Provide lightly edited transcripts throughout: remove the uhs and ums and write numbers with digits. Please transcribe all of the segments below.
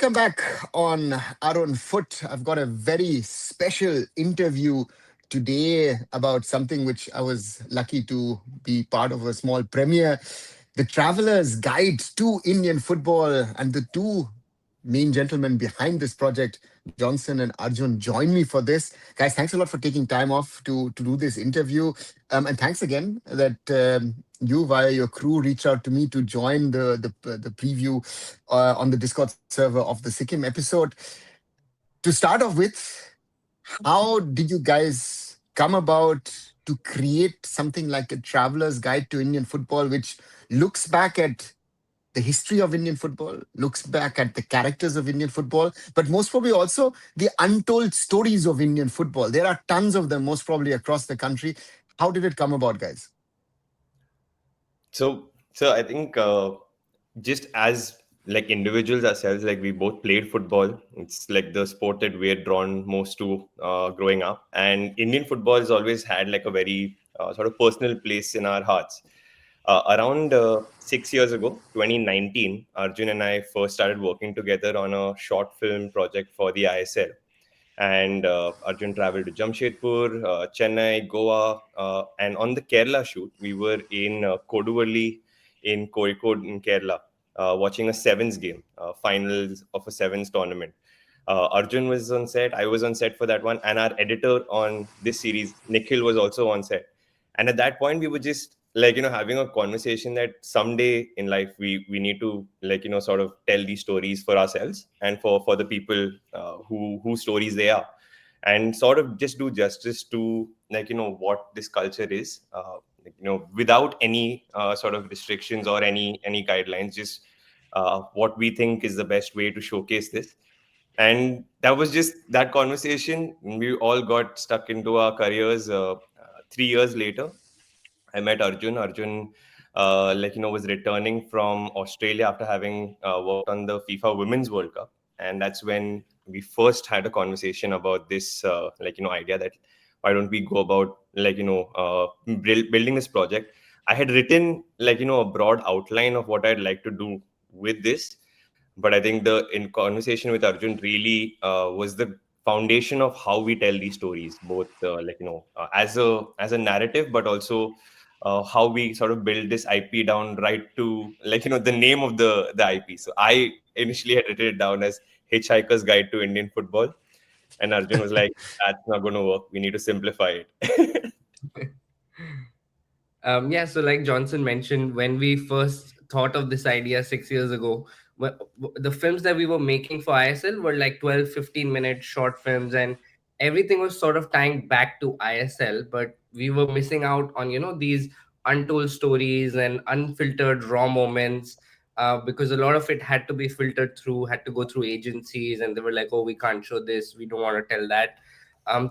Welcome back on Arun Foot. I've got a very special interview today about something which I was lucky to be part of a small premiere. The Traveler's Guide to Indian Football, and the two main gentlemen behind this project, Johnson and Arjun, join me for this. Guys, thanks a lot for taking time off to do this interview. And thanks again that you, via your crew, reached out to me to join the preview on the Discord server of the Sikkim episode. To start off with, how did you guys come about to create something like a traveler's guide to Indian football, which looks back at the history of Indian football, looks back at the characters of Indian football, but most probably also the untold stories of Indian football? There are tons of them, most probably across the country. How did it come about, guys? So I think just as like individuals ourselves, like we both played football. It's like the sport that we're drawn most to growing up, and Indian football has always had like a very sort of personal place in our hearts. Around 6 years ago, 2019, Arjun and I first started working together on a short film project for the ISL. And Arjun traveled to Jamshedpur, Chennai, Goa, and on the Kerala shoot, we were in Koduvally in Kozhikode in Kerala, watching a sevens game, finals of a sevens tournament. Arjun was on set, I was on set for that one, and our editor on this series, Nikhil, was also on set. And at that point, we were just like having a conversation that someday in life we need to sort of tell these stories for ourselves and for the people whose stories they are, and sort of just do justice to what this culture is, without any sort of restrictions or any guidelines, just what we think is the best way to showcase this. And that was just that conversation. We all got stuck into our careers. 3 years later, I met Arjun. Arjun, was returning from Australia after having worked on the FIFA Women's World Cup, and that's when we first had a conversation about this, idea that why don't we go about building this project. I had written a broad outline of what I'd like to do with this, but I think the in conversation with Arjun really was the foundation of how we tell these stories, both as a narrative, but also how we sort of build this IP down right to the name of the IP. So I initially had written it down as Hitchhiker's Guide to Indian Football, and Arjun was like, "That's not going to work. We need to simplify it." Yeah, so like Johnson mentioned, when we first thought of this idea 6 years ago, the films that we were making for ISL were like 12, 15-minute short films, and everything was sort of tying back to ISL, but we were missing out on, these untold stories and unfiltered raw moments, because a lot of it had to be filtered through, had to go through agencies, and they were like, oh, we can't show this, we don't want to tell that.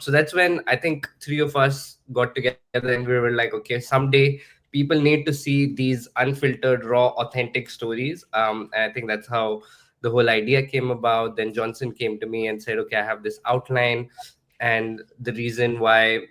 So that's when I think three of us got together and we were like, okay, someday people need to see these unfiltered, raw, authentic stories. And I think that's how the whole idea came about. Then Johnson came to me and said, okay, I have this outline. And the reason why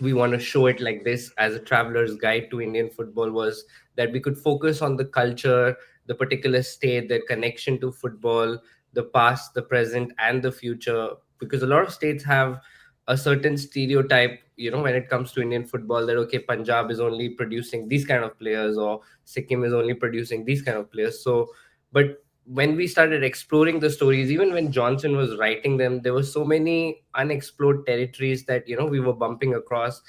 we want to show it like this as a traveler's guide to Indian football was that we could focus on the culture, the particular state, their connection to football, the past, the present, and the future. Because a lot of states have a certain stereotype, when it comes to Indian football, that okay, Punjab is only producing these kind of players, or Sikkim is only producing these kind of players. So, but when we started exploring the stories, even when Johnson was writing them, there were so many unexplored territories that we were bumping across.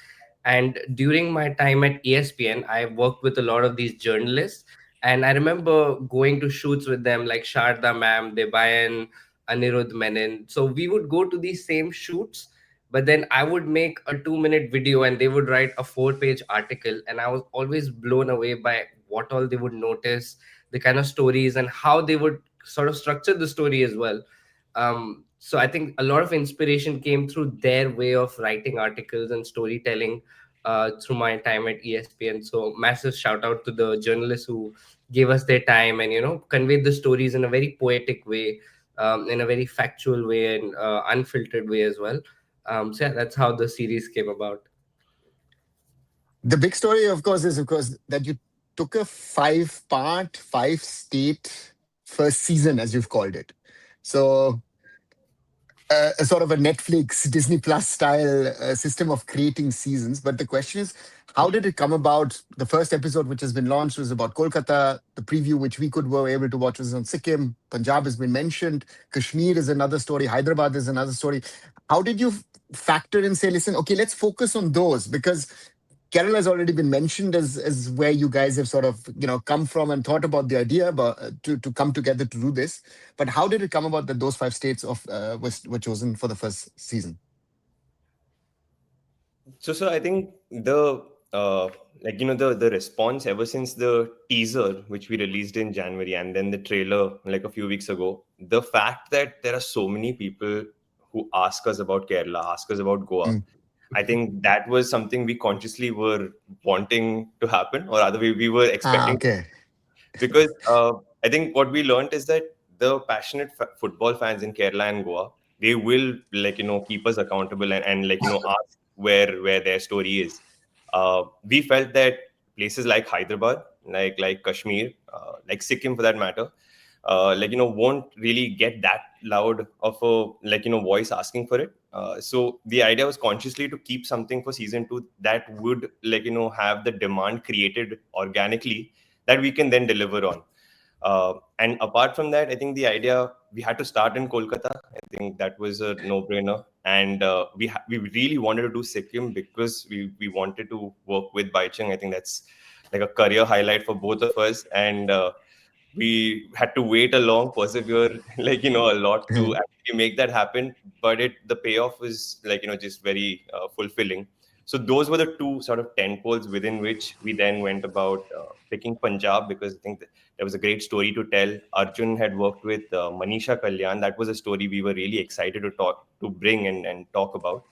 And during my time at ESPN, I worked with a lot of these journalists, and I remember going to shoots with them, like Sharda Ma'am, Debayan, Anirudh Menon. So we would go to these same shoots, but then I would make a 2-minute video and they would write a 4-page article, and I was always blown away by what all they would notice, the kind of stories, and how they would sort of structure the story as well. So I think a lot of inspiration came through their way of writing articles and storytelling, through my time at ESPN. So massive shout out to the journalists who gave us their time and conveyed the stories in a very poetic way, in a very factual way, and unfiltered way as well. So yeah, that's how the series came about. The big story, of course, is, of course, that you took a five-part, five-state first season, as you've called it. So a sort of a Netflix, Disney Plus style system of creating seasons. But the question is, how did it come about? The first episode, which has been launched, was about Kolkata. The preview, which were able to watch, was on Sikkim. Punjab has been mentioned. Kashmir is another story. Hyderabad is another story. How did you factor in, say, listen, okay, let's focus on those because Kerala has already been mentioned as where you guys have sort of come from and thought about the idea, but to come together to do this. But how did it come about that those five states were chosen for the first season? So I think the the response ever since the teaser which we released in January and then the trailer like a few weeks ago, the fact that there are so many people who ask us about Kerala, ask us about Goa, Mm. I think that was something we consciously were wanting to happen, or rather we were Ah, expecting okay. because I think what we learned is that the passionate football fans in Kerala and Goa, they will keep us accountable and ask where their story is. We felt that places like Hyderabad, like Kashmir, like Sikkim for that matter, won't really get that loud of a voice asking for it. So the idea was consciously to keep something for season two that would have the demand created organically that we can then deliver on. And apart from that, I think the idea we had to start in Kolkata. I think that was a no-brainer, and we really wanted to do Sikkim because we wanted to work with Baichung. I think that's like a career highlight for both of us, and we had to wait a long, persevere, a lot to actually make that happen. But the payoff was just very fulfilling. So those were the two sort of tent poles within which we then went about picking Punjab because I think there was a great story to tell. Arjun had worked with Manisha Kalyan. That was a story we were really excited to bring and talk about.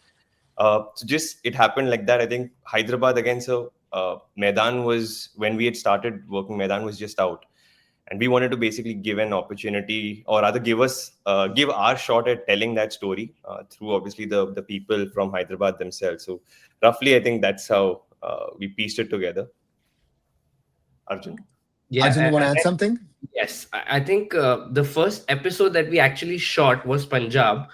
So just it happened like that. I think Hyderabad again. So Maidan was when we had started working. Maidan was just out, and we wanted to basically give an opportunity, or rather, give our shot at telling that story through obviously the people from Hyderabad themselves. So roughly, I think that's how we pieced it together. Arjun. Arjun, you Yeah, want to add something? yes, I think the first episode that we actually shot was Punjab.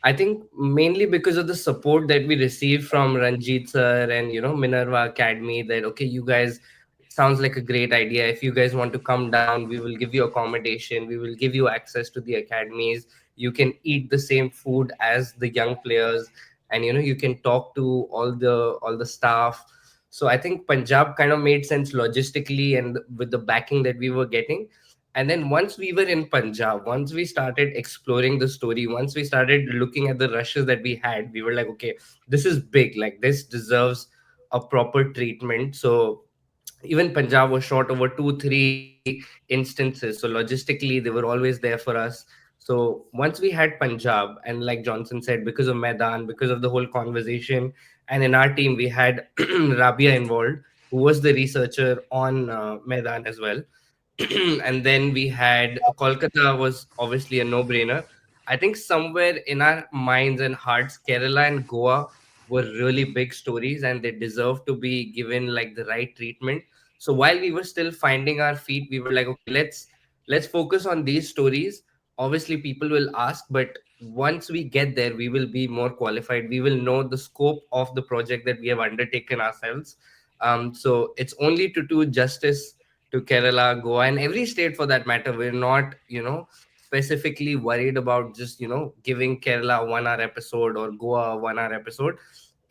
I think mainly because of the support that we received from Ranjit sir and Minerva Academy. That okay, you guys, it sounds like a great idea. If you guys want to come down, we will give you accommodation. We will give you access to the academies. You can eat the same food as the young players, and you can talk to all the staff. So I think Punjab kind of made sense logistically and with the backing that we were getting. And then once we were in Punjab, once we started exploring the story, once we started looking at the rushes that we had, we were like, okay, this is big. Like this deserves a proper treatment. So even Punjab was short over 2, 3 instances. So logistically, they were always there for us. So once we had Punjab, and like Johnson said, because of Maidan, because of the whole conversation, and in our team, we had Rabia involved, who was the researcher on Maidan as well. And then we had Kolkata was obviously a no-brainer. I think somewhere in our minds and hearts, Kerala and Goa were really big stories and they deserve to be given like the right treatment. So while we were still finding our feet, we were like, okay, let's focus on these stories. Obviously, people will ask, but once we get there, we will be more qualified. We will know the scope of the project that we have undertaken ourselves. So it's only to do justice to Kerala, Goa, and every state for that matter. We're not, specifically worried about just, giving Kerala 1 hour episode or Goa a 1 hour episode.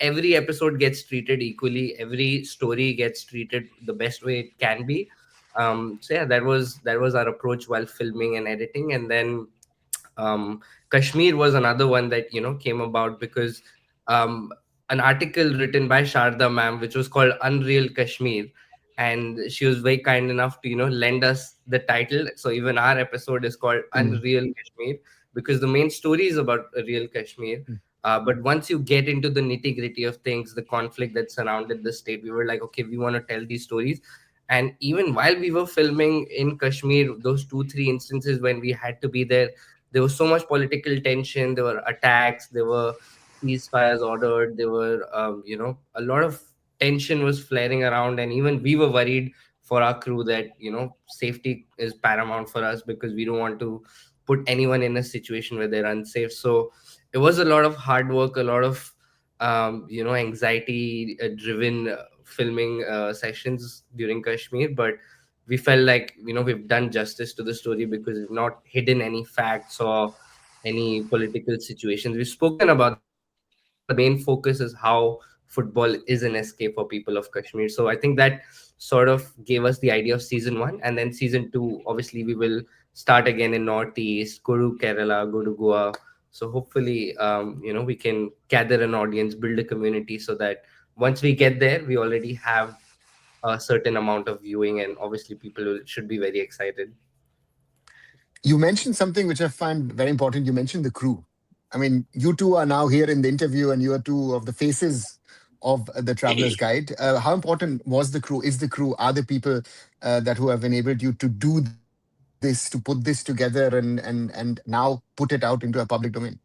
Every episode gets treated equally. Every story gets treated the best way it can be. So yeah, that was our approach while filming and editing. And then um, Kashmir was another one that came about because um, an article written by Sharda ma'am, which was called Unreal Kashmir, and she was very kind enough to lend us the title. So even our episode is called Mm. Unreal Kashmir because the main story is about a real Kashmir. But once you get into the nitty gritty of things, the conflict that surrounded the state, we were like, okay, we want to tell these stories. And even while we were filming in Kashmir, those 2, 3 instances when we had to be there, there was so much political tension. There were attacks. There were ceasefires ordered. There were, a lot of tension was flaring around, and even we were worried for our crew that safety is paramount for us because we don't want to put anyone in a situation where they're unsafe. So it was a lot of hard work, a lot of anxiety driven filming sessions during Kashmir, but we felt like we've done justice to the story because we've not hidden any facts or any political situations. We've spoken about that, but the main focus is how football is an escape for people of Kashmir. So I think that sort of gave us the idea of season one, and then season two, obviously, we will start again in Northeast, go to Kerala, go to Goa. So hopefully, we can gather an audience, build a community, so that once we get there, we already have a certain amount of viewing, and obviously, people should be very excited. You mentioned something which I find very important. You mentioned the crew. I mean, you two are now here in the interview, and you are two of the faces of the Traveler's Guide. How important was the crew? Is the crew? Are the people that who have enabled you to do this, to put this together, and now put it out into a public domain?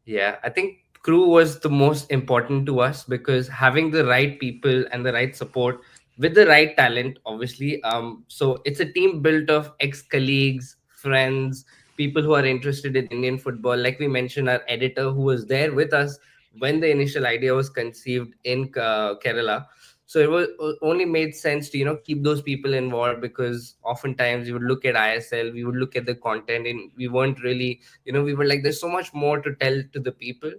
Yeah, I think crew was the most important to us because having the right people and the right support with the right talent, obviously. So it's a team built of ex-colleagues, friends, people who are interested in Indian football. Like we mentioned, our editor who was there with us when the initial idea was conceived in Kerala. So it was only made sense to keep those people involved because oftentimes we would look at ISL, we would look at the content, and we weren't really we were like there's so much more to tell to the people.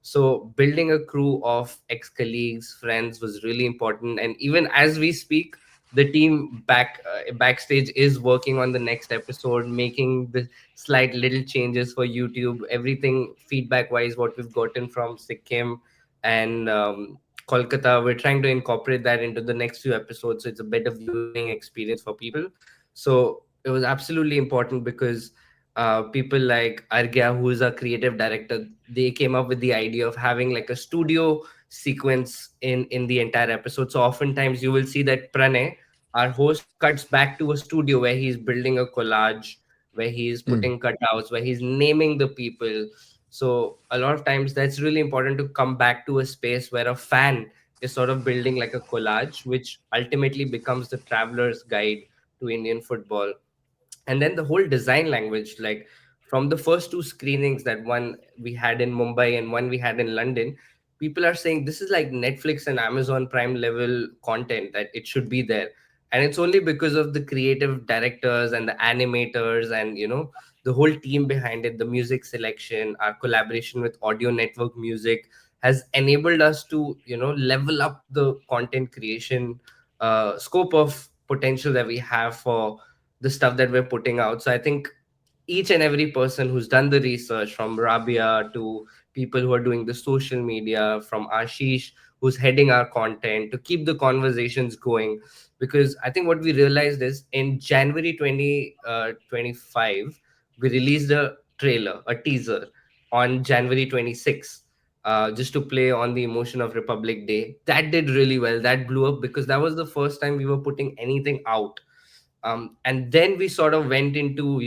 So building a crew of ex-colleagues, friends was really important, and even as we speak, the team backstage is working on the next episode, making the slight little changes for YouTube, everything feedback wise what we've gotten from Sikkim and Kolkata. We're trying to incorporate that into the next few episodes so it's a better viewing experience for people. So it was absolutely important because people like Argya, who is a creative director, they came up with the idea of having like a studio sequence in the entire episode. So oftentimes you will see that Pranay, our host, cuts back to a studio where he's building a collage, where he's Hmm. putting cutouts, where he's naming the people. So a lot of times that's really important to come back to a space where a fan is sort of building like a collage, which ultimately becomes the traveler's guide to Indian football. And then the whole design language, like from the first two screenings, that one we had in Mumbai and one we had in London, people are saying this is like Netflix and Amazon Prime level content, that it should be there. And it's only because of the creative directors and the animators and the whole team behind it, the music selection, our collaboration with Audio Network Music has enabled us to level up the content creation scope of potential that we have for the stuff that we're putting out. So I think each and every person who's done the research, from Rabia to people who are doing the social media, from Ashish who's heading our content to keep the conversations going. Because I think what we realized is in January 2025, we released a trailer, a teaser on January 26th. Just to play on the emotion of Republic Day. That did really well. That blew up because that was the first time we were putting anything out. And then we sort of went into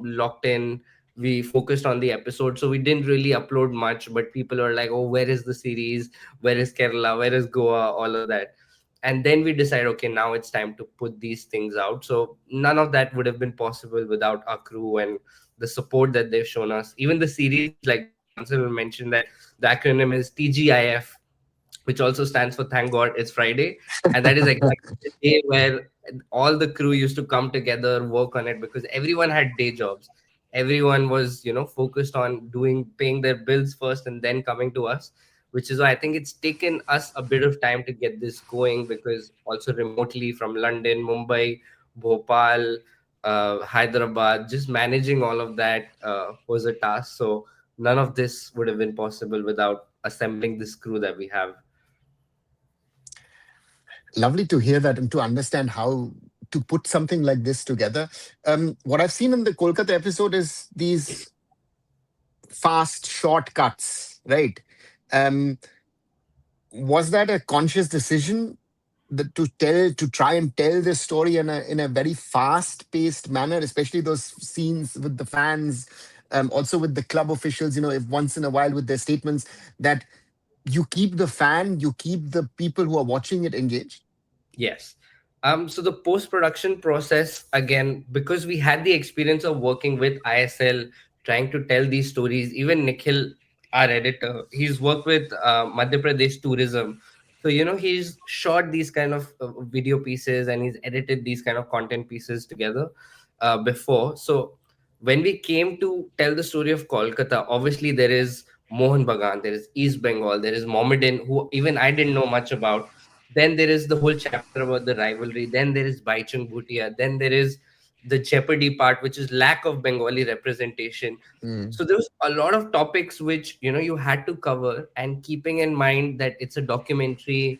locked in, we focused on the episode, so we didn't really upload much, but people are like, oh, where is the series, where is Kerala, where is Goa, all of that. And then we decide, okay, now it's time to put these things out. So none of that would have been possible without our crew and the support that they've shown us. Even the series, like Johnson will mention that the acronym is TGIF, which also stands for Thank God It's Friday. And that is exactly the day where all the crew used to come together, work on it, because everyone had day jobs. Everyone was, focused on paying their bills first and then coming to us, which is why I think it's taken us a bit of time to get this going, because also remotely from London, Mumbai, Bhopal, Hyderabad, just managing all of that was a task. So none of this would have been possible without assembling this crew that we have. Lovely to hear that and to understand how to put something like this together. What I've seen in the Kolkata episode is these fast shortcuts, right? Um, was that a conscious decision that to try and tell this story in a very fast paced manner, especially those scenes with the fans, also with the club officials, if once in a while with their statements, that you keep the fan, you keep the people who are watching it engaged? Yes. So the post-production process, again, because we had the experience of working with ISL, trying to tell these stories. Even Nikhil, our editor, he's worked with Madhya Pradesh Tourism. So, he's shot these kind of video pieces and he's edited these kind of content pieces together before. So when we came to tell the story of Kolkata, obviously there is Mohan Bagan, there is East Bengal, there is Mohammedan, who even I didn't know much about. Then there is the whole chapter about the rivalry. Then there is Baichung Bhutia. Then there is the Jeopardy part, which is lack of Bengali representation. Mm, So there was a lot of topics which you had to cover, and keeping in mind that it's a documentary,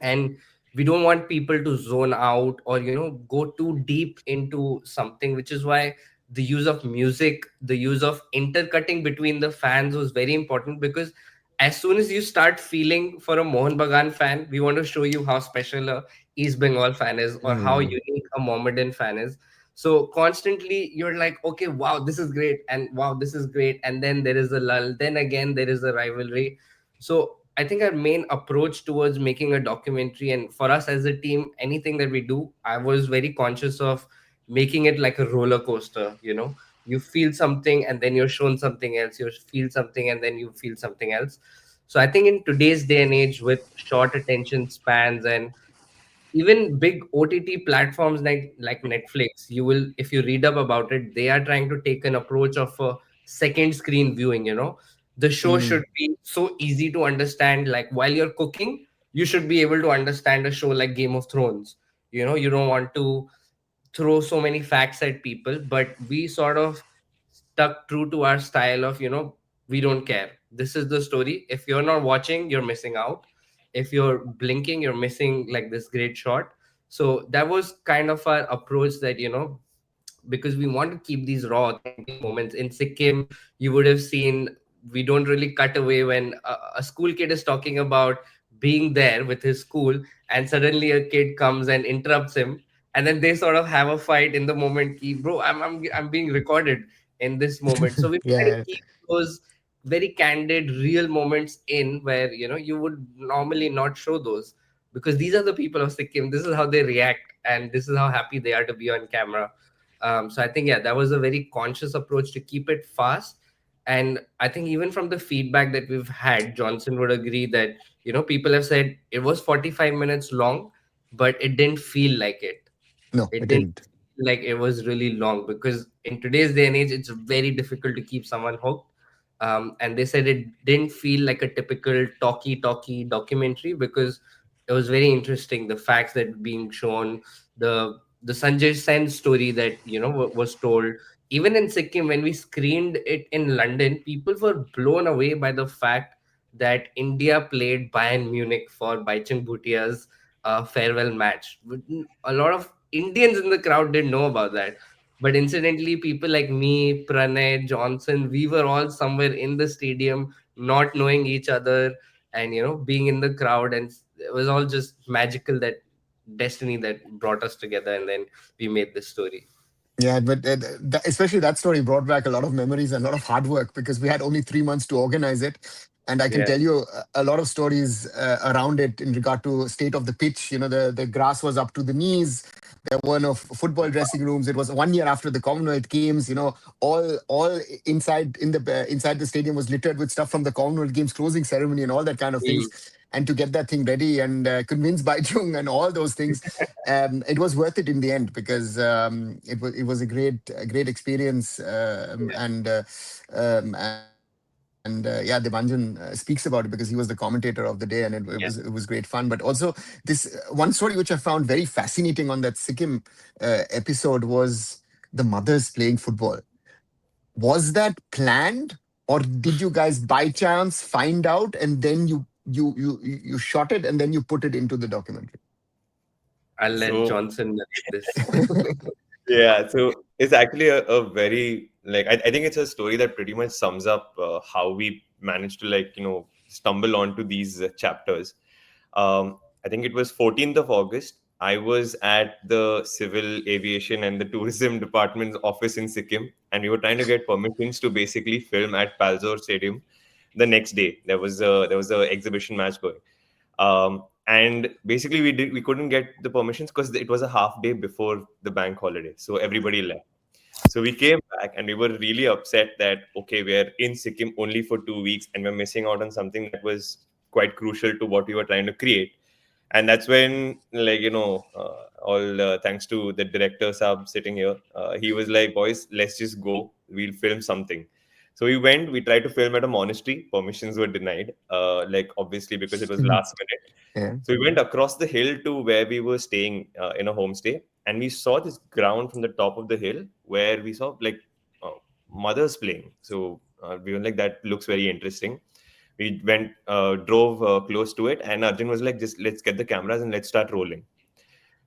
and we don't want people to zone out or go too deep into something, which is why the use of music, the use of intercutting between the fans was very important, because as soon as you start feeling for a Mohan Bagan fan, we want to show you how special a East Bengal fan is or how mm, unique a Mohammedan fan is. So constantly you're like, okay, wow, this is great, and wow, this is great, and then there is a lull, then again there is a rivalry. So I think our main approach towards making a documentary, and for us as a team, anything that we do, I was very conscious of making it like a roller coaster. You feel something and then you're shown something else, you feel something and then you feel something else. So I think in today's day and age, with short attention spans and even big OTT platforms like Netflix, you will, if you read up about it, they are trying to take an approach of a second screen viewing. The show should mm. be so easy to understand, like while you're cooking, you should be able to understand a show like Game of Thrones. You don't want to throw so many facts at people, but we sort of stuck true to our style of, we don't care. This is the story. If you're not watching, you're missing out. If you're blinking, you're missing like this great shot. So that was kind of our approach, that, because we want to keep these raw, authentic moments. In Sikkim, you would have seen we don't really cut away when a school kid is talking about being there with his school, and suddenly a kid comes and interrupts him, and then they sort of have a fight in the moment. Ki, bro, I'm being recorded in this moment. So we try to Yeah. keep those very candid, real moments in, where you would normally not show those, because these are the people of Sikkim. This is how they react, and this is how happy they are to be on camera. So I think, yeah, that was a very conscious approach to keep it fast. And I think even from the feedback that we've had, Johnson would agree that people have said it was 45 minutes long, but it didn't feel like it. No, It it didn't didn't. feel like it was really long, because in today's day and age, it's very difficult to keep someone hooked. And they said it didn't feel like a typical talkie documentary, because it was very interesting. The facts that were being shown, the Sanjay Sen story that was told. Even in Sikkim, when we screened it in London, people were blown away by the fact that India played Bayern Munich for Baichung Bhutia's farewell match. A lot of Indians in the crowd didn't know about that. But incidentally, people like me, Pranay, Johnson, we were all somewhere in the stadium, not knowing each other, and being in the crowd, and it was all just magical, that destiny that brought us together, and then we made this story. Yeah, but especially that story brought back a lot of memories and a lot of hard work because we had only 3 months to organize it. And I can Yeah. tell you a lot of stories around it in regard to state of the pitch. The grass was up to the knees. There were no football dressing rooms. It was 1 year after the Commonwealth Games. All inside the stadium was littered with stuff from the Commonwealth Games closing ceremony and all that kind of things. Mm. And to get that thing ready and convince Baichung and all those things, it was worth it in the end because it was a great experience and yeah, Debanjan speaks about it because he was the commentator of the day and it was Yeah. great fun. But also this one story which I found very fascinating on that Sikkim episode was the mothers playing football. Was that planned, or did you guys by chance find out and then you shot it and then you put it into the documentary? I'll let So Johnson narrate this. yeah, so it's actually a very like I think it's a story that pretty much sums up how we managed to stumble onto these chapters. I think it was 14th of August. I was at the Civil Aviation and the Tourism Department's office in Sikkim, and we were trying to get permissions to basically film at Palzor Stadium the next day. There was a exhibition match going. And basically we couldn't get the permissions because it was a half day before the bank holiday, so everybody left. So we came back and we were really upset that okay, we're in Sikkim only for 2 weeks and we're missing out on something that was quite crucial to what we were trying to create. And that's when, like, all thanks to the director sub sitting here, he was like, boys, let's just go, we'll film something. So we went, we tried to film at a monastery, permissions were denied, like obviously because it was last minute. Yeah. So we went across the hill to where we were staying in a homestay, and we saw this ground from the top of the hill where we saw like uh, mothers playing. So we were like, that looks very interesting. We went, drove close to it, and Arjun was like, just let's get the cameras and let's start rolling.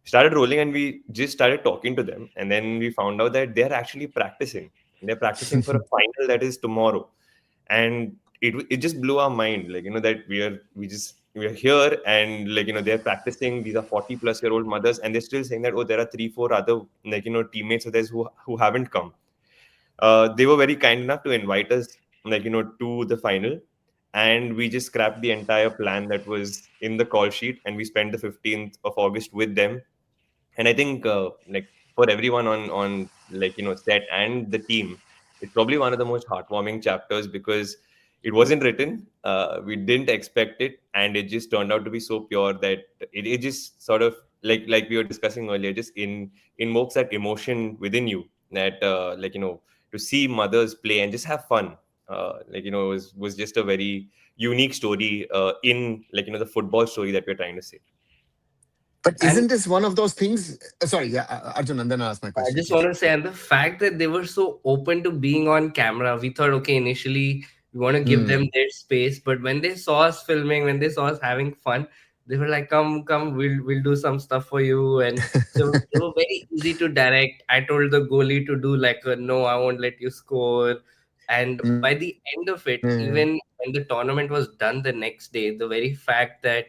Started rolling, and we just started talking to them, and then we found out that they're actually practicing. They're practicing for a final that is tomorrow, and it just blew our mind, like that we are here, and they're practicing. These are 40-plus-year-old mothers, and they're still saying that, oh, there are 3 4 other teammates of theirs who haven't come. They were very kind enough to invite us to the final, and we just scrapped the entire plan that was in the call sheet, and we spent the 15th of August with them. And I think for everyone on set and the team, it's probably one of the most heartwarming chapters because it wasn't written, we didn't expect it, and it just turned out to be so pure that it just sort of like we were discussing earlier, just invokes that emotion within you, that to see mothers play and just have fun. Was just a very unique story in the football story that we're trying to say. But And isn't this one of those things? Sorry, yeah, Arjun, and then I'll ask my I question, just want please. to say, and the fact that they were so open to being on camera, we thought, okay, initially we want to give them Hmm. their space, but when they saw us filming, when they saw us having fun, they were like, "Come, come, we'll do some stuff for you." And so they were very easy to direct. I told the goalie to do like a no, I won't let you score. And by the end of it, Yeah. even when the tournament was done the next day, the very fact that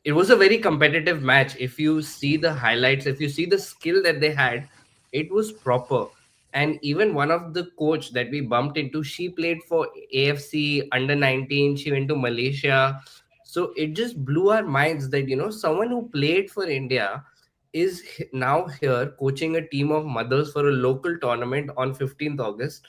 it was a very competitive match. If you see the highlights, if you see the skill that they had, it was proper. And even one of the coach that we bumped into, she played for AFC under 19. She went to Malaysia. So it just blew our minds that someone who played for India is now here coaching a team of mothers for a local tournament on 15th August.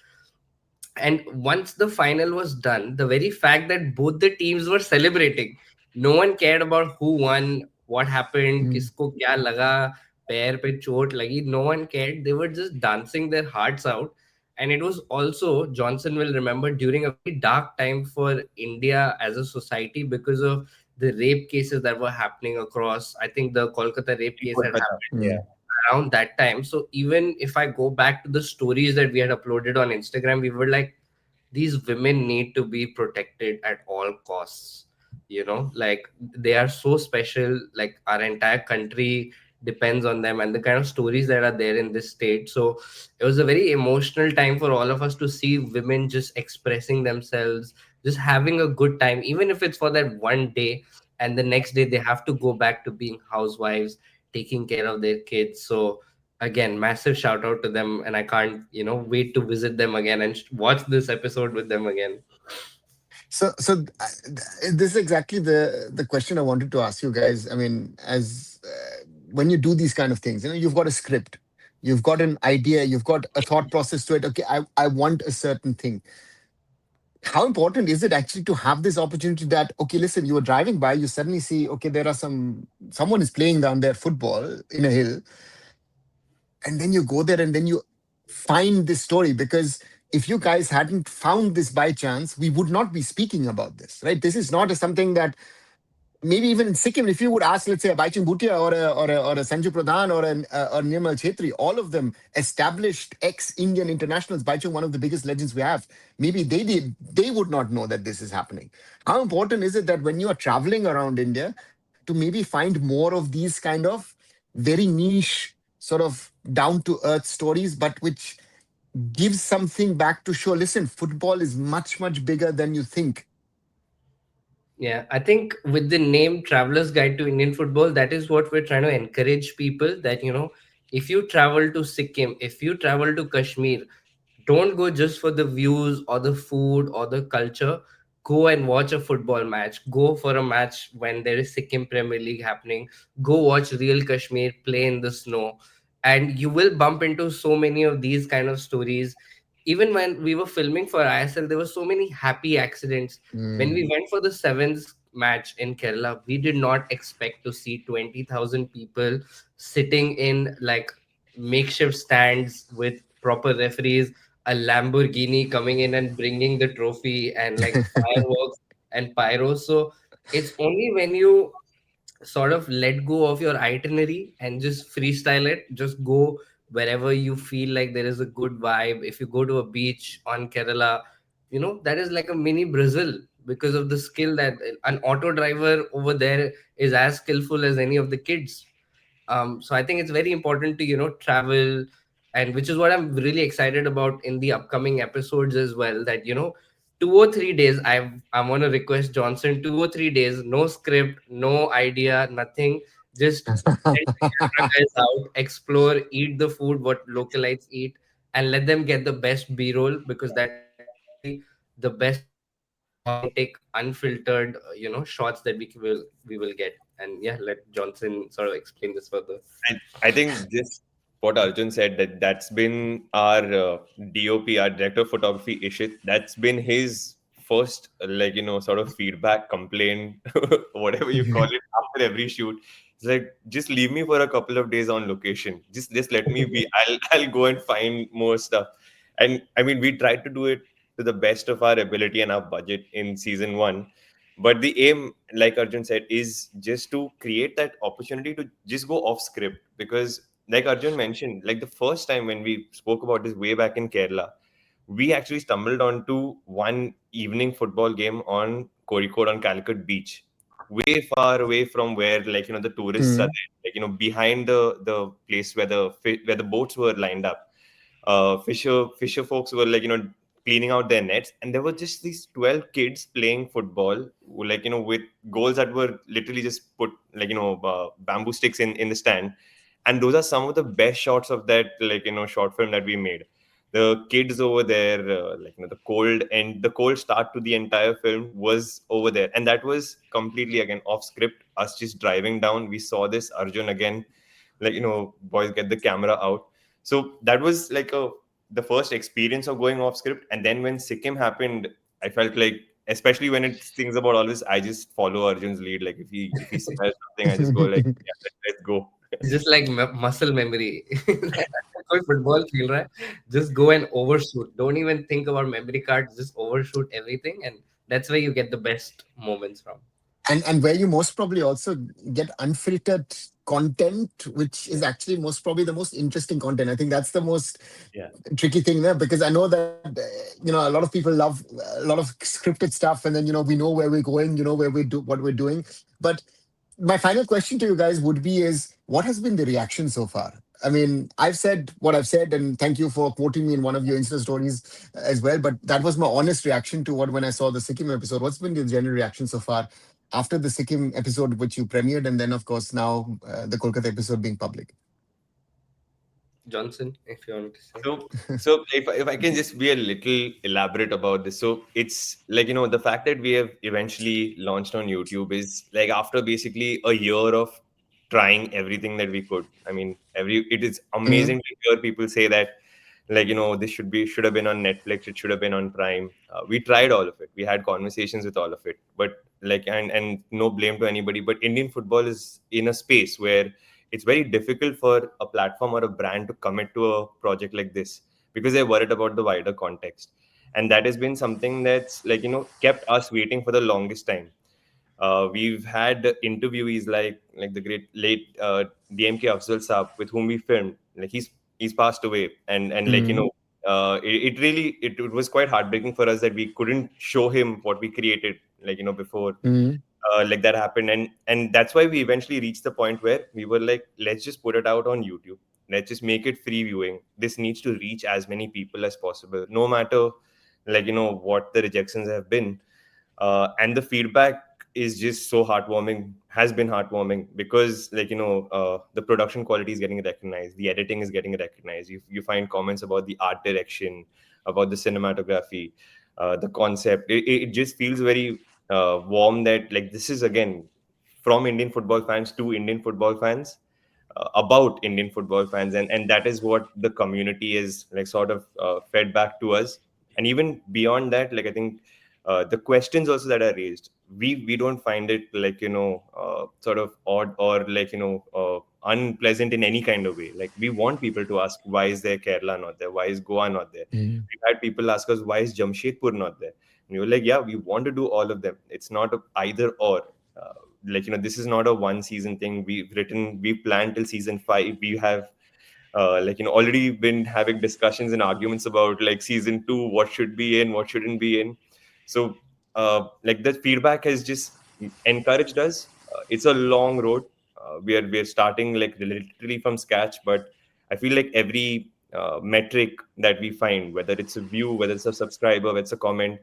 And once the final was done, the very fact that both the teams were celebrating, no one cared about who won, what happened, Hmm. kisko kya laga, pair pe chot lagi. No one cared. They were just dancing their hearts out. And it was also, Johnson will remember, during a very dark time for India as a society because of the rape cases that were happening across. I think the Kolkata rape case had Kolkata. happened Yeah. Hmm. around that time. So even if I go back to the stories that we had uploaded on Instagram, we were like, these women need to be protected at all costs. Like, they are so special. Like, our entire country depends on them, and the kind of stories that are there in this state. So it was a very emotional time for all of us to see women just expressing themselves, just having a good time, even if it's for that one day, and the next day they have to go back to being housewives, taking care of their kids. So again, massive shout out to them, and I can't wait to visit them again and watch this episode with them again. This is exactly the question I wanted to ask you guys. I mean, as when you do these kind of things, you've got a script, you've got an idea, you've got a thought process to it. Okay, I want a certain thing. How important is it actually to have this opportunity that, okay, listen, you were driving by, you suddenly see, okay, there are someone is playing down there football in a hill, and then you go there and then you find this story, because if you guys hadn't found this by chance, we would not be speaking about this, right? This is not something that maybe even in Sikkim, if you would ask, let's say, a Baichung Bhutia or a Sanju Pradhan or Nirmal Chetri, all of them established ex-Indian internationals, Baichung, one of the biggest legends we have, maybe they would not know that this is happening. How important is it that when you are traveling around India to maybe find more of these kind of very niche, sort of down to earth stories, but which gives something back to show, listen, football is much, much bigger than you think. Yeah, I think with the name Traveler's Guide to Indian Football, that is what we're trying to encourage people, that if you travel to Sikkim, if you travel to Kashmir, don't go just for the views or the food or the culture. go and watch a football match, go for a match when there is Sikkim Premier League happening, go watch real Kashmir play in the snow. And you will bump into so many of these kind of stories. Even when we were filming for ISL, there were so many happy accidents. When we Mm. went for the sevens match in Kerala, we did not expect to see 20,000 people sitting in like makeshift stands with proper referees, a Lamborghini coming in and bringing the trophy, and like fireworks and pyro. So it's only when you sort of let go of your itinerary and just freestyle it, just go wherever you feel like there is a good vibe. If you go to a beach on Kerala, that is like a mini Brazil, because of the skill that an auto driver over there is as skillful as any of the kids. So I think it's very important to travel, and which is what I'm really excited about in the upcoming episodes as well. That 2 or 3 days, I want to request Johnson, 2 or 3 days, no script, no idea, nothing, just send the camera guys out, explore, eat the food what localites eat, and let them get the best B-roll, because that is probably the best authentic, unfiltered shots that we will get. And yeah, let Johnson sort of explain this further. I think just what Arjun said, that's been our DOP, our director of photography, Ishit. That's been his first, sort of feedback, complaint, whatever you call it, after every shoot. It's like, just leave me for a couple of days on location. Just let me be. I'll go and find more stuff. And I mean, we tried to do it to the best of our ability and our budget in season one, but the aim, like Arjun said, is just to create that opportunity to just go off script. Because like Arjun mentioned, like the first time when we spoke about this way back in Kerala, we actually stumbled onto one evening football game on Kozhikode on Calicut beach, way far away from where, the tourists are Mm. there, behind the place where the boats were lined up. Fisher folks were, cleaning out their nets, and there were just these 12 kids playing football, with goals that were literally just put, bamboo sticks in the stand. And those are some of the best shots of that, short film that we made. The kids over there, the cold start to the entire film was over there, and that was completely again off script. Us just driving down, we saw this. Arjun again, boys, get the camera out. So that was the first experience of going off script. And then when Sikkim happened, I felt like, especially when it's things about all this, I just follow Arjun's lead. Like if he says something, I just go like, yeah, let's go. It's just like muscle memory. कोई football खेल रहा है, just go and overshoot. Don't even think about memory cards. Just overshoot everything, and that's where you get the best moments from. And where you most probably also get unfiltered content, which is Yeah, actually most probably the most interesting content. I think that's the most yeah, tricky thing there, because I know that a lot of people love a lot of scripted stuff, and then we know where we're going, where we do what we're doing. But my final question to you guys would be is, what has been the reaction so far? I mean, I've said what I've said, and thank you for quoting me in one of your Insta stories as well. But that was my honest reaction to what when I saw the Sikkim episode. What's been the general reaction so far after the Sikkim episode, which you premiered, and then of course now the Kolkata episode being public? Johnson, if you want to say. So if I can just be a little elaborate about this. So it's the fact that we have eventually launched on YouTube is like after basically a year of trying everything that we could. I mean, it is Mm, amazing to hear people say that, this should have been on Netflix, it should have been on Prime. We tried all of it, we had conversations with all of it, but and no blame to anybody, but Indian football is in a space where it's very difficult for a platform or a brand to commit to a project like this, because they're worried about the wider context. And that has been something that's kept us waiting for the longest time. We've had interviewees like the great late DMK Afzal Saab, with whom we filmed. Like he's passed away, and mm, it was quite heartbreaking for us that we couldn't show him what we created, before mm, that happened. And that's why we eventually reached the point where we were like, let's just put it out on YouTube, let's just make it free viewing. This needs to reach as many people as possible, no matter what the rejections have been. And the feedback is just so heartwarming, has been heartwarming, because the production quality is getting recognized, the editing is getting recognized. You find comments about the art direction, about the cinematography. the concept. It just feels very warm, that like this is again from Indian football fans to Indian football fans, about Indian football fans, and that is what the community is like sort of fed back to us. And even beyond that, like I think the questions also that are raised, we don't find it like sort of odd or like unpleasant in any kind of way. Like we want people to ask, why is there Kerala not there? Why is Goa not there? Mm. We've had people ask us, why is Jamshedpur not there? And you're like, yeah, we want to do all of them. It's not a either or. Uh, this is not a one season thing. We planned till season 5. We have already been having discussions and arguments about like season 2, what should be in, what shouldn't be in. So like the feedback has just encouraged us. It's a long road. We are starting like literally from scratch, but I feel like every metric that we find, whether it's a view, whether it's a subscriber, whether it's a comment,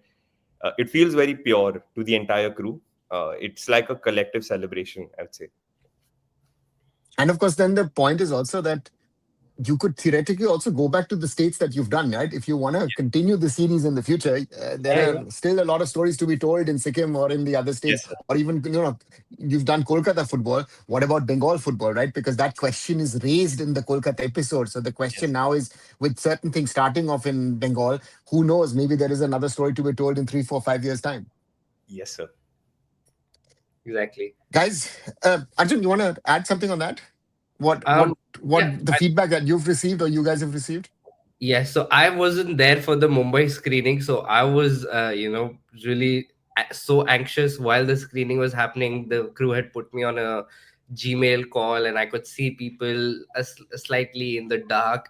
it feels very pure to the entire crew. It's like a collective celebration, I would say. And of course, then the point is also that you could theoretically also go back to the states that you've done, right? If you want to continue the series in the future, there Yeah, are yeah. still a lot of stories to be told in Sikkim or in the other Yes, states, sir. or even, you've done Kolkata football. What about Bengal football, right? Because that question is raised in the Kolkata episode. So the question Yes, now is, with certain things starting off in Bengal, who knows? Maybe there is another story to be told in 3, 4, 5 years' time. yes, sir. Exactly. Guys, Arjun, you want to add something on that? What, what, Um, yeah, what the feedback that you've received or you guys have received? yes, so I wasn't there for the Mumbai screening, so I was, really so anxious while the screening was happening. The crew had put me on a Gmail call, and I could see people slightly in the dark.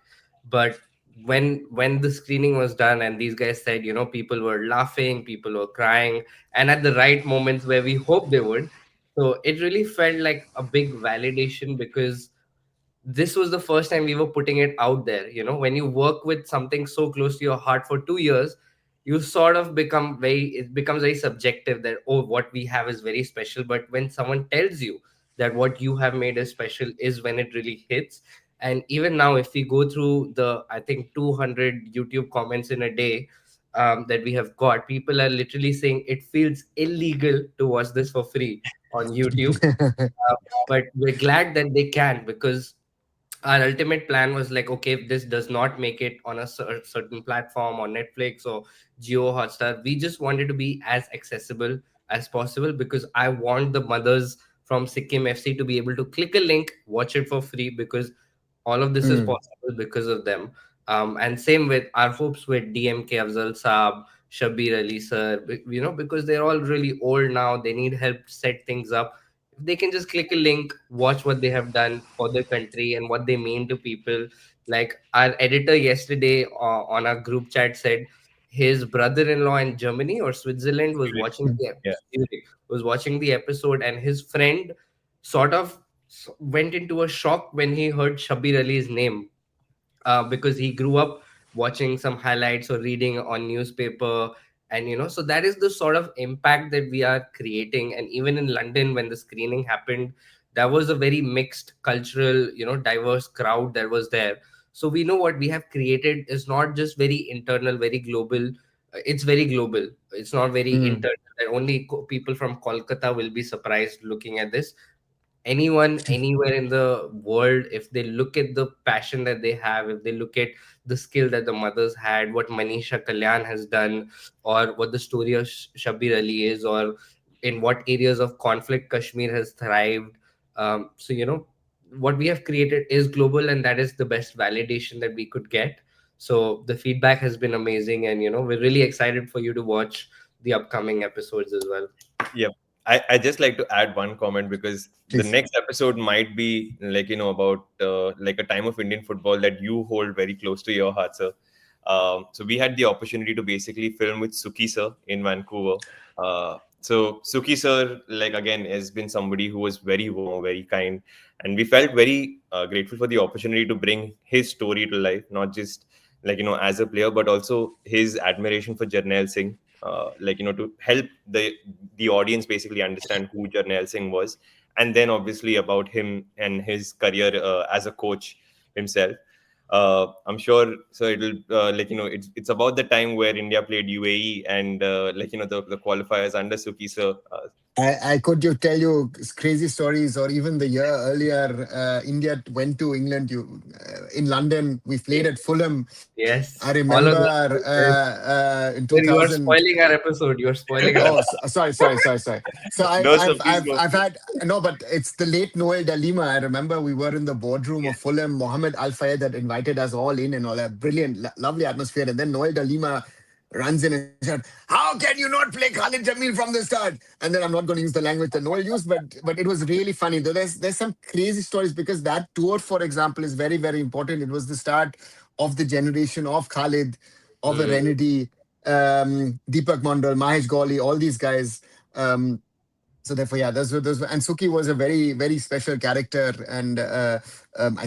But when the screening was done, and these guys said, people were laughing, people were crying, and at the right moments where we hoped they would. So it really felt like a big validation, because this was the first time we were putting it out there. When you work with something so close to your heart for 2 years, you sort of it becomes very subjective, that, oh, what we have is very special. But when someone tells you that what you have made is special, is when it really hits. And even now, if we go through the, I think, 200 YouTube comments in a day, that we have got, people are literally saying it feels illegal to watch this for free on YouTube. But we're glad that they can, because our ultimate plan was like, okay, if this does not make it on a certain platform, or Netflix or Geo Hotstar, we just wanted to be as accessible as possible, because I want the mothers from Sikkim FC to be able to click a link, watch it for free, because all of this is Mm. possible because of them. And same with our hopes with DMK Afzal Saab, Shabir Ali sir, because they're all really old now. They need help to set things up. If they can just click a link, watch what they have done for their country and what they mean to people. Like our editor yesterday, on our group chat, said his brother-in-law in Germany or Switzerland was watching Yeah. the episode, and his friend sort of went into a shock when he heard Shabir Ali's name, because he grew up watching some highlights or reading on newspaper. And so that is the sort of impact that we are creating. And even in London, when the screening happened, that was a very mixed cultural, diverse crowd that was there. So we know what we have created is not just very internal, very global. It's very global. It's not very Mm. internal, that only people from Kolkata will be surprised looking at this. Anyone anywhere in the world, if they look at the passion that they have, if they look at the skill that the mothers had, what Manisha Kalyan has done, or what the story of Shabir Ali is, or in what areas of conflict Kashmir has thrived. So what we have created is global, and that is the best validation that we could get. So the feedback has been amazing, and we're really excited for you to watch the upcoming episodes as well. Yeah. I just like to add one comment, because the Please. next episode might be like, about like a time of Indian football that you hold very close to your heart, sir. So we had the opportunity to basically film with Suki sir in Vancouver. So Suki sir, like again, has been somebody who was very warm, very kind, and we felt very grateful for the opportunity to bring his story to life, not just like as a player, but also his admiration for Jarnail Singh. To help the audience basically understand who Jarnail Singh was, and then obviously about him and his career as a coach himself. I'm sure. So it'll it's about the time where India played UAE and the qualifiers under Suki. So I could you tell you crazy stories, or even the year earlier, India went to England. In London, we played at Fulham. I Yes, all of remember that. Yes. in Sir, you are 2000. spoiling our episode. You are spoiling our Oh, episode. sorry. So no, sir, please go. I've had no, but it's the late Noel Dalima. I remember we were in the boardroom of Yes. Fulham. Mohammed Al Fayed had invited us all in and all that brilliant, lovely atmosphere. And then Noel Dalima runs in and said, "How can you not play Khalid Jamil from the start?" And then I'm not going to use the language that Noel used, but it was really funny. Though there's some crazy stories because that tour, for example, is very very important. It was the start of the generation of Khalid, of a Mm, Renedy, Deepak Mondal, Mahesh Gawli, all these guys. So therefore, yeah, and Suki was a very, very special character, and I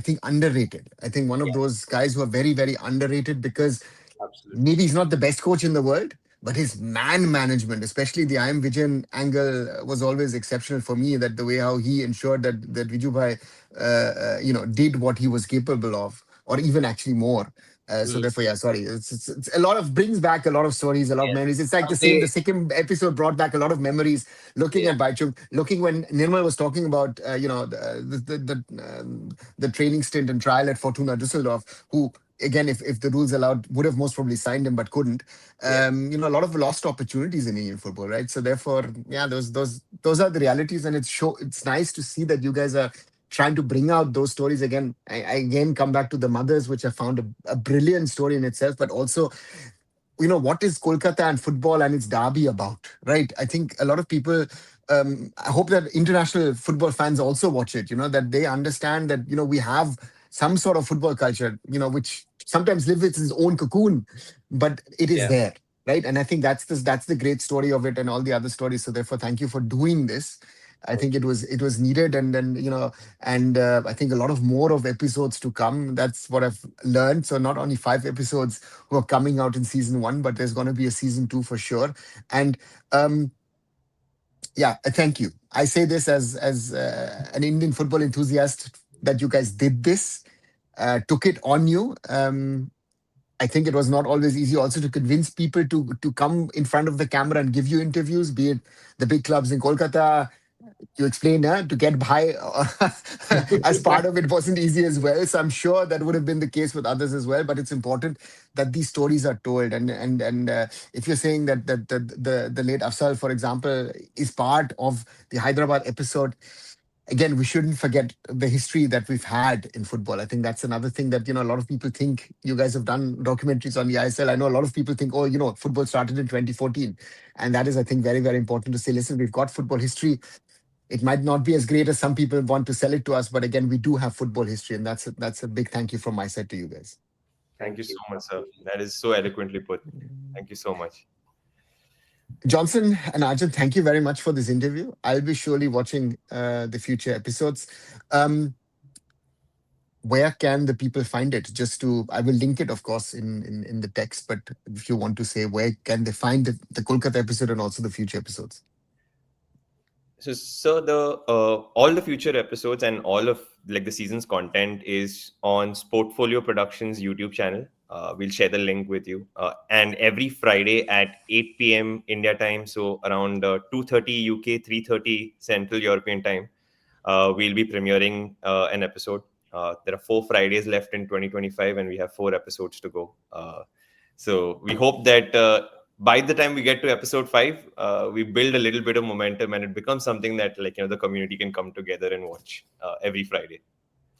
think underrated. I think one of yeah, those guys who are very, very underrated because absolutely. maybe he's not the best coach in the world, but his man management, especially the I am Vijayan angle, was always exceptional for me. That the way how he ensured that Viju Bhai, did what he was capable of, or even actually more. So Mm, therefore, yeah, sorry, it's a lot of brings back a lot of stories, a lot of yes. memories. It's like the same. Someday, The Sikkim episode brought back a lot of memories. Looking yeah, at Baichung, looking when Nirmal was talking about, the training stint and trial at Fortuna Düsseldorf, who again, if the rules allowed, would have most probably signed him, but couldn't. yeah, A lot of lost opportunities in Indian football, right? So therefore, yeah, those are the realities, and it's nice to see that you guys are trying to bring out those stories again. I again come back to the mothers, which I found a brilliant story in itself, but also what is Kolkata and football and its derby about, right? I think a lot of people. I hope that international football fans also watch it. That they understand that we have some sort of football culture. Which sometimes lives its own cocoon, but it is yeah. there, right? And I think that's the great story of it and all the other stories. So therefore, thank you for doing this. I think Thank you. it was needed, and then and I think a lot of more of episodes to come. That's what I've learned. So not only 5 episodes who are coming out in season one, but there's going to be a season two for sure. And um, yeah, thank you. I say this as an Indian football enthusiast that you guys did this, took it on you. I think it was not always easy also to convince people to come in front of the camera and give you interviews, be it the big clubs in Kolkata, you explained to get by as part of it wasn't easy as well. So I'm sure that would have been the case with others as well. But it's important that these stories are told. And if you're saying that the late Afsal, for example, is part of the Hyderabad episode, again, we shouldn't forget the history that we've had in football. I think that's another thing that a lot of people think. You guys have done documentaries on the ISL. I know a lot of people think, oh, football started in 2014, and that is, I think, very very important to say. Listen, we've got football history. It might not be as great as some people want to sell it to us, but again, we do have football history, and that's a big thank you from my side to you guys. Thank Thank you so you. much, sir. Absolutely. That is so eloquently put. Thank you so much. Johnson and Arjun, thank you very much for this interview. I'll be surely watching the future episodes. Um, where can the people find it? I will link it, of course, in the text. But if you want to say where can they find the Kolkata episode and also the future episodes? So the all the future episodes and all of like the season's content is on Sportfolio Productions YouTube channel. We'll share the link with you. And every Friday at 8 p.m. India time, so around 2:30 UK, 3:30 Central European time, we'll be premiering an episode. There are 4 Fridays left in 2025, and we have 4 episodes to go. So we hope that by the time we get to episode 5, we build a little bit of momentum, and it becomes something that the community can come together and watch every Friday.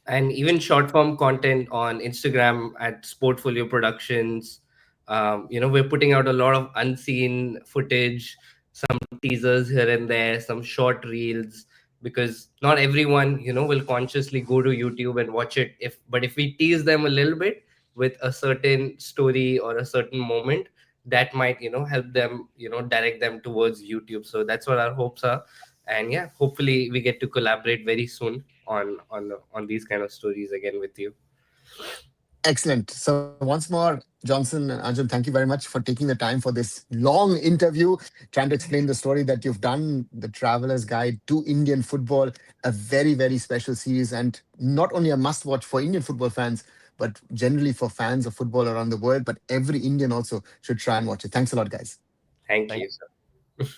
And even short form content on Instagram at Sportfolio Productions. We're putting out a lot of unseen footage, some teasers here and there, some short reels, because not everyone, will consciously go to YouTube and watch it. But if we tease them a little bit with a certain story or a certain moment, that might, help them, direct them towards YouTube. So that's what our hopes are. And yeah, hopefully we get to collaborate very soon on these kind of stories again with you. Excellent. So once more, Johnson and Arjun, thank you very much for taking the time for this long interview, trying to explain the story that you've done, the Traveler's Guide to Indian Football, a very, very special series, and not only a must watch for Indian football fans, but generally for fans of football around the world. But every Indian also should try and watch it. Thanks a lot, guys. Thank Thank you. you, sir.